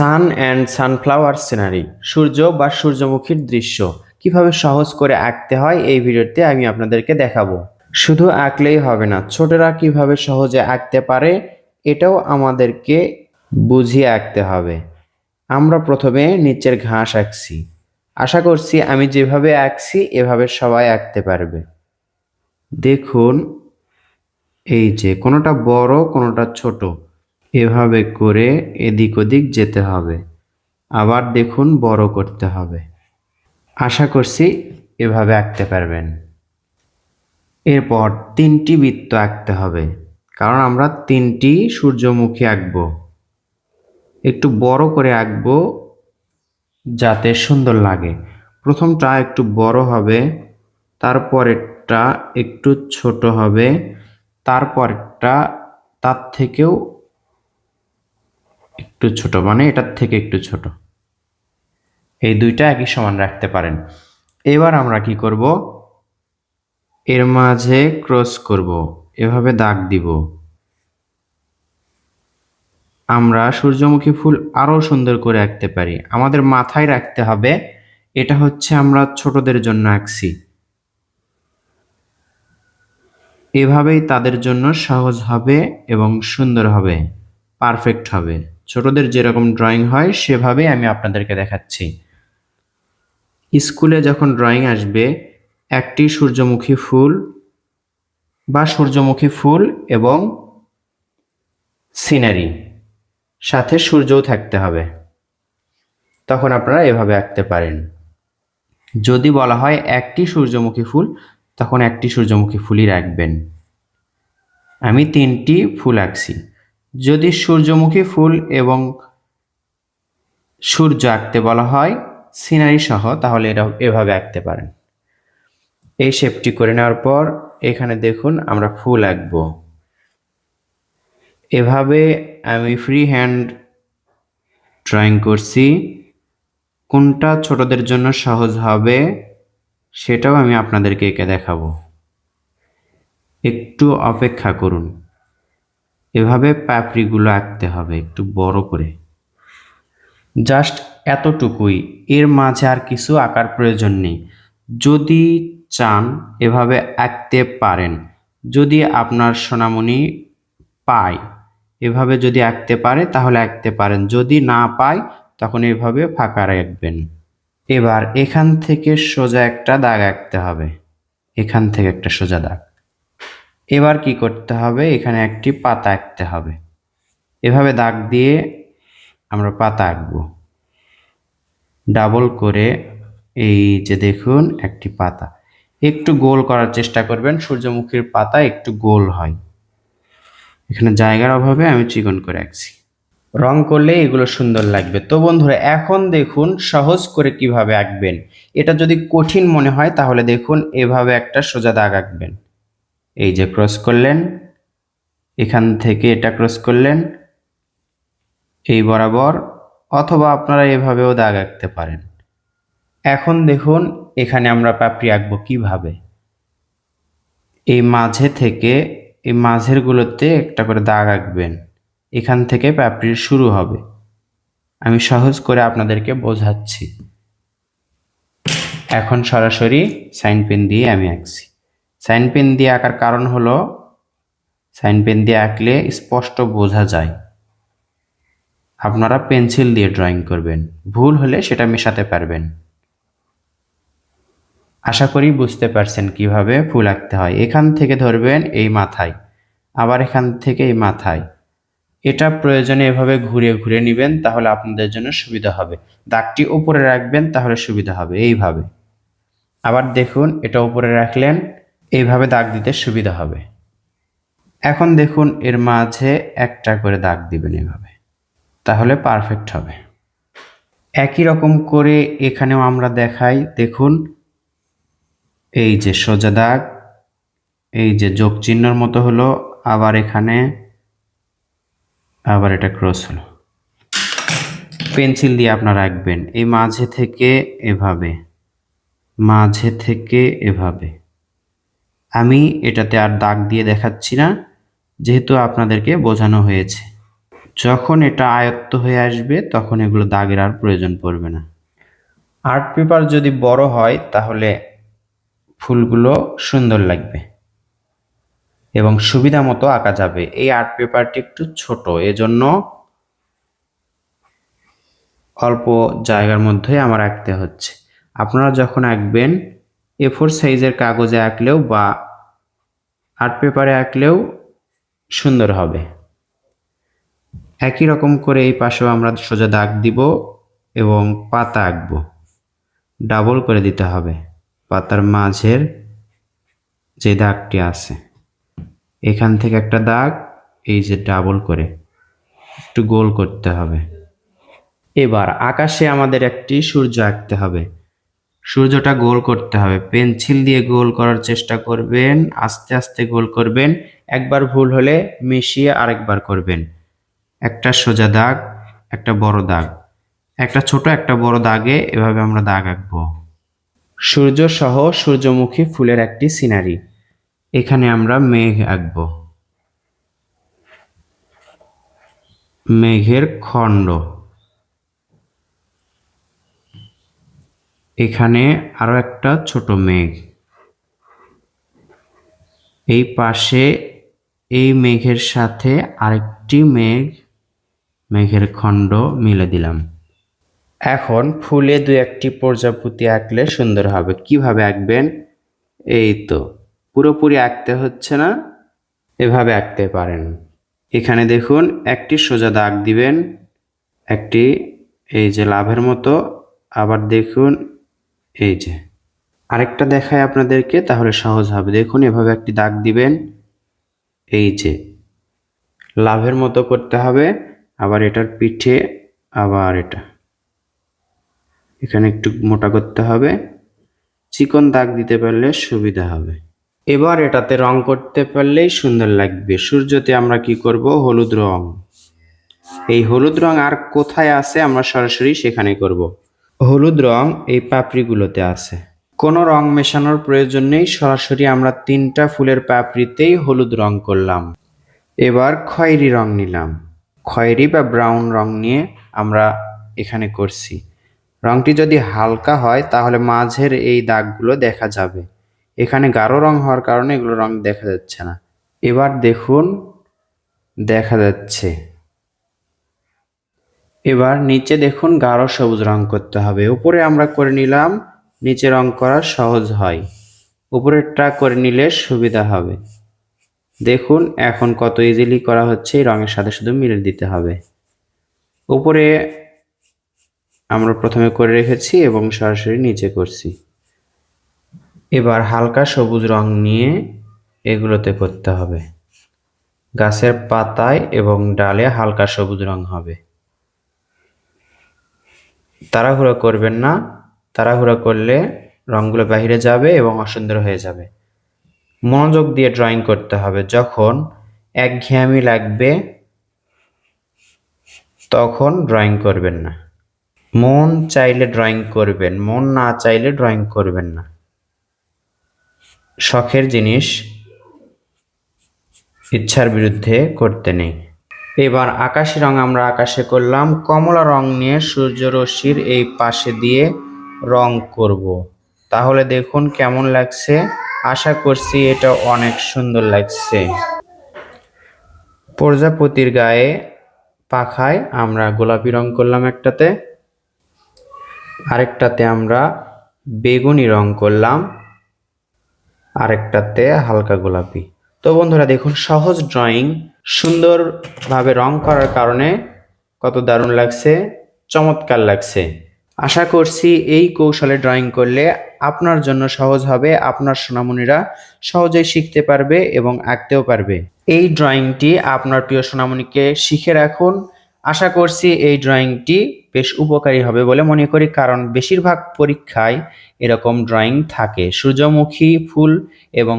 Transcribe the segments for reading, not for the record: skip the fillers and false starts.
San and sunflower scenery, সূর্য বা সূর্যমুখীর দৃশ্য কিভাবে সহজ করে আঁকতে হয় এই ভিডিওতে আমি আপনাদেরকে দেখাবো। শুধু আঁকলেই হবে না, ছোটরা কিভাবে সহজে আঁকতে পারে এটাও আমাদেরকে বুঝিয়ে আঁকতে হবে। আমরা প্রথমে নিচের ঘাস আঁকছি। আশা করছি আমি যেভাবে আঁকছি এভাবে সবাই আঁকতে পারবে। দেখুন, এই যে কোনোটা বড় কোনোটা ছোট, এভাবে করে এদিক ওদিক যেতে হবে। আবার দেখুন, বড় করতে হবে। আশা করছি এভাবে আঁকতে পারবেন। এরপর 3টি বৃত্ত আঁকতে হবে, কারণ আমরা 3টি সূর্যমুখী আঁকবো। একটু বড় করে আঁকবো যাতে সুন্দর লাগে। প্রথমটা একটু বড় হবে, তারপরেরটা একটু ছোট হবে, তারপরেরটা তার থেকেও একটু ছোট, মানে এটার থেকে একটু ছোট। এই দুইটা একই সমান রাখতে পারেন। এবার আমরা কি করব, এর মাঝে ক্রস করব, এভাবে দাগ দিব। আমরা সূর্যমুখী ফুল আরো সুন্দর করে আঁকতে পারি। আমাদের মাথায় রাখতে হবে এটা হচ্ছে আমরা ছোটদের জন্য আঁকছি। এভাবেই তাদের জন্য সহজ হবে এবং সুন্দর হবে, পারফেক্ট হবে। ছোটদের যেরকম ড্রয়িং হয় সেভাবেই আমি আপনাদেরকে দেখাচ্ছি। স্কুলে যখন ড্রয়িং আসবে, একটি সূর্যমুখী ফুল বা সূর্যমুখী ফুল এবং সিনারি, সাথে সূর্যও থাকতে হবে। তখন আপনারা এভাবে আঁকতে পারেন। যদি বলা হয় একটি সূর্যমুখী ফুল, তখন একটি সূর্যমুখী ফুলই রাখবেন। আমি 3টি ফুল আঁকছি। যদি সূর্যমুখী ফুল এবং সূর্য আঁকতে বলা হয় সিনারি সহ, তাহলে এটা এভাবে আঁকতে পারেন। এই শেপটি করে নেওয়ার পর এখানে দেখুন আমরা ফুল আঁকবো। এভাবে আমি ফ্রি হ্যান্ড ড্রয়িং করছি। কোনটা ছোটদের জন্য সহজ হবে সেটাও আমি আপনাদেরকে এঁকে দেখাবো। একটু অপেক্ষা করুন। এভাবে পাপড়িগুলো আঁকতে হবে একটু বড় করে, জাস্ট এতটুকুই। এর মাঝে আর কিছু আঁকার প্রয়োজন নেই। যদি চান এভাবে আঁকতে পারেন। যদি আপনার সোনামণি পায়, এভাবে যদি আঁকতে পারে তাহলে আঁকতে পারেন। যদি না পায় তখন এভাবে ফাঁকা রাখবেন। এবার এখান থেকে সোজা একটা দাগ আঁকতে হবে, এখান থেকে একটা সোজা দাগ। এবার কি করতে হবে, এখানে একটি পাতা আঁকতে হবে। এভাবে দাগ দিয়ে আমরা পাতা আঁকবো ডাবল করে। এই যে দেখুন একটি পাতা, একটু গোল করার চেষ্টা করবেন। সূর্যমুখীর পাতা একটু গোল হয়। এখানে জায়গার অভাবে আমি চিকন করে আঁকছি। রং করলে এগুলো সুন্দর লাগবে। তো বন্ধুরা, এখন দেখুন সহজ করে কিভাবে আঁকবেন। এটা যদি কঠিন মনে হয় তাহলে দেখুন এভাবে একটা সোজা দাগ আঁকবেন। এই যে ক্রস করলেন, এখান থেকে এটা ক্রস করলেন এই বরাবর, অথবা আপনারা এভাবেও দাগ আঁকতে পারেন। এখন দেখুন এখানে আমরা পাপড়ি আঁকবো কিভাবে। এই মাঝে থেকে এই মাঝেরগুলোতে একটা করে দাগ আঁকবেন। এখান থেকে পাপড়ির শুরু হবে। আমি সহজ করে আপনাদেরকে বোঝাচ্ছি। এখন সরাসরি সাইন পেন দিয়ে আমি আঁকছি। সাইন পেন দিয়ে আঁকার কারণ হলো, সাইন পেন দিয়ে আঁকলে স্পষ্ট বোঝা যায়। আপনারা পেন্সিল দিয়ে ড্রয়িং করবেন, ভুল হলে সেটা মেশাতে পারবেন। আশা করি বুঝতে পারছেন কিভাবে ফুল আঁকতে হয়। এখান থেকে ধরবেন এই মাথায়, আবার এখান থেকে এই মাথায়। এটা প্রয়োজনে এভাবে ঘুরে ঘুরে নেবেন, তাহলে আপনাদের জন্য সুবিধা হবে। দাগটি উপরে রাখবেন, তাহলে সুবিধা হবে এইভাবে। আবার দেখুন এটা উপরে রাখলেন, এইভাবে দাগ দিতে সুবিধা হবে। এখন দেখুন এর মাঝে একটা করে দাগ দিবেন এভাবে, তাহলে পারফেক্ট হবে। একই রকম করে এখানেও আমরা দেখাই। দেখুন এই যে সোজা দাগ, এই যে যোগ চিহ্নর মতো হলো, আবার এখানে আবার এটা ক্রস হলো। পেন্সিল দিয়ে আপনারা আঁকবেন এই মাঝে থেকে এভাবে, মাঝে থেকে এভাবে। আমি এটাতে আর দাগ দিয়ে দেখাচ্ছি না, যেহেতু আপনাদেরকে বোঝানো হয়েছে। যখন এটা আয়ত্ত হয়ে আসবে তখন এগুলো দাগের আর প্রয়োজন পড়বে না। আর্ট পেপার যদি বড় হয় তাহলে ফুলগুলো সুন্দর লাগবে এবং সুবিধা মতো আঁকা যাবে। এই আর্ট পেপারটি একটু ছোট, এজন্য অল্প জায়গার মধ্যে আমার আঁকতে হচ্ছে। আপনারা যখন আঁকবেন A4 সাইজের কাগজে আঁকলেও বা আর্ট পেপারে আঁকলেও সুন্দর হবে। একই রকম করে এই পাশেও আমরা সোজা দাগ দিব এবং পাতা আঁকবো। ডাবল করে দিতে হবে পাতার মাঝের যে দাগটি আছে, এখান থেকে একটা দাগ, এই যে ডাবল করে একটু গোল করতে হবে। এবার আকাশে আমাদের একটি সূর্য আঁকতে হবে। সূর্যটা গোল করতে হবে, পেন্সিল দিয়ে গোল করার চেষ্টা করবেন, আস্তে আস্তে গোল করবেন। একবার ভুল হলে মিশিয়ে আরেকবার করবেন। একটা সোজা দাগ, একটা বড় দাগ, একটা ছোট একটা বড় দাগে এভাবে আমরা দাগ আঁকবো। সূর্য সহ সূর্যমুখী ফুলের একটি সিনারি। এখানে আমরা মেঘ আঁকবো, মেঘের খণ্ড। এখানে আরো একটা ছোট মেঘ, এই পাশে এই মেঘের সাথে আরেকটি মেঘের খণ্ড মিলে দিলাম। এখন ফুলে দু একটি প্রজাপতি আঁকলে সুন্দর হবে। কিভাবে আঁকবেন? এই তো, পুরোপুরি আঁকতে হচ্ছে না, এভাবে আঁকতে পারেন। এখানে দেখুন একটি সোজা দাগ দিবেন, একটি এই যে লাভের মতো, আবার দেখুন এই যে আরেকটা দেখায় আপনাদেরকে, তাহলে সহজ হবে। দেখুন এভাবে একটি দাগ দিবেন, এই যে লাভের মতো করতে হবে, আবার এটার পিঠে, আবার এটা এখানে একটু মোটা করতে হবে, চিকন দাগ দিতে পারলে সুবিধা হবে। এবার এটাতে রং করতে পারলেই সুন্দর লাগবে। সূর্যতে আমরা কি করব? হলুদ রং। এই হলুদ রং আর কোথায় আছে? আমরা সরাসরি সেখানে করব। হলুদ রং এই পাপড়িগুলোতে আছে, কোনো রং মেশানোর প্রয়োজন নেই, সরাসরি আমরা 3টা ফুলের পাপড়িতেই হলুদ রং করলাম। এবার খয়েরি রং নিলাম, খয়েরি বা ব্রাউন রং নিয়ে আমরা এখানে করছি। রংটি যদি হালকা হয় তাহলে মাঝের এই দাগগুলো দেখা যাবে। এখানে গাঢ় রং হওয়ার কারণে এগুলো রং দেখা যাচ্ছে না। এবার দেখুন দেখা যাচ্ছে। এবার নিচে দেখুন গাঢ় সবুজ রং করতে হবে। উপরে আমরা করে নিলাম, নিচে রং করা সহজ হয়, উপরেরটা করে নিলে সুবিধা হবে। দেখুন এখন কত ইজিলি করা হচ্ছে, এই রঙের সাথে শুধু মিলে দিতে হবে। উপরে আমরা প্রথমে করে রেখেছি এবং সরাসরি নিচে করছি। এবার হালকা সবুজ রং নিয়ে এগুলোতে করতে হবে। গাছের পাতায় এবং ডালে হালকা সবুজ রং হবে। তাড়াহুড়ো করবেন না, তাড়াহুড়ো করলে রঙগুলো বাইরে যাবে এবং অসুন্দর হয়ে যাবে। মনোযোগ দিয়ে ড্রয়িং করতে হবে। যখন একঘেয়েমি লাগবে তখন ড্রয়িং করবেন না। মন চাইলে ড্রয়িং করবেন, মন না চাইলে ড্রয়িং করবেন না। শখের জিনিস ইচ্ছার বিরুদ্ধে করতে নেই। এবার আকাশি রং আমরা আকাশে করলাম, কমলা রং নিয়ে সূর্যরশ্মির এই পাশে দিয়ে রং করব। তাহলে দেখুন কেমন লাগছে, আশা করছি এটা অনেক সুন্দর লাগছে। প্রজাপতির গায়ে পাখায় আমরা গোলাপি রং করলাম একটাতে, আরেকটাতে আমরা বেগুনি রং করলাম, আরেকটাতে হালকা গোলাপি। তো বন্ধুরা দেখুন সহজ ড্রয়িং সুন্দরভাবে রং করার কারণে কত দারুণ লাগছে, চমৎকার লাগছে। আশা করছি এই কৌশলে ড্রয়িং করলে আপনার জন্য সহজ হবে, আপনার সোনামণিরা সহজেই শিখতে পারবে এবং আঁকতেও পারবে। এই ড্রয়িংটি আপনার প্রিয় সোনামণিকে শিখে রাখুন। আশা করছি এই ড্রয়িংটি বেশ উপকারী হবে বলে মনে করি, কারণ বেশিরভাগ পরীক্ষায় এরকম ড্রয়িং থাকে। সূর্যমুখী ফুল এবং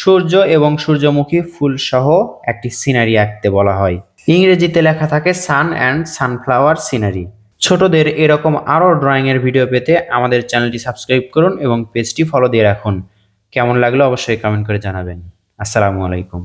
সূর্য এবং সূর্যমুখী ফুল সহ একটি সিনারি আঁকতে বলা হয়। ইংরেজিতে লেখা থাকে সান অ্যান্ড সানফ্লাওয়ার সিনারি। ছোটদের এরকম আরও ড্রয়িংয়ের ভিডিও পেতে আমাদের চ্যানেলটি সাবস্ক্রাইব করুন এবং পেজটি ফলো দিয়ে রাখুন। কেমন লাগলো অবশ্যই কমেন্ট করে জানাবেন। আসসালামু আলাইকুম।